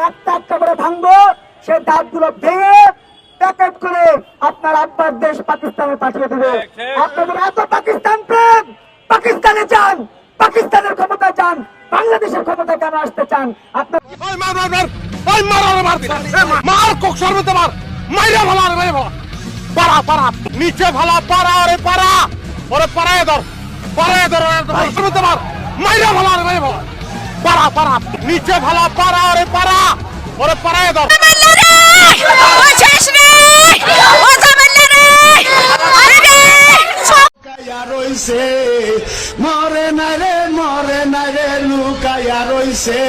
একটা একটা করে ভাঙবো, সেই দাঁতগুলো ভেঙে প্যাকেট করে আপনার আব্বার দেশ পাকিস্তানে পাঠিয়ে দেবে। আপনাদের এত পাকিস্তান প্রেম, পাকিস্তানে চান, পাকিস্তানের ক্ষমতা চান, বাংলাদেশের ক্ষমতা কেন আসতে চান? আপনার নিচে ভালা পারা ওরে পারা ওরে পারায় ধর পারায় ধর মাইরা ভালা রে ভাই পারা পারা নিচে ভালা পারা ওরে পারা ওরে পারায় ধর মরে না রে লুকায়া রইছে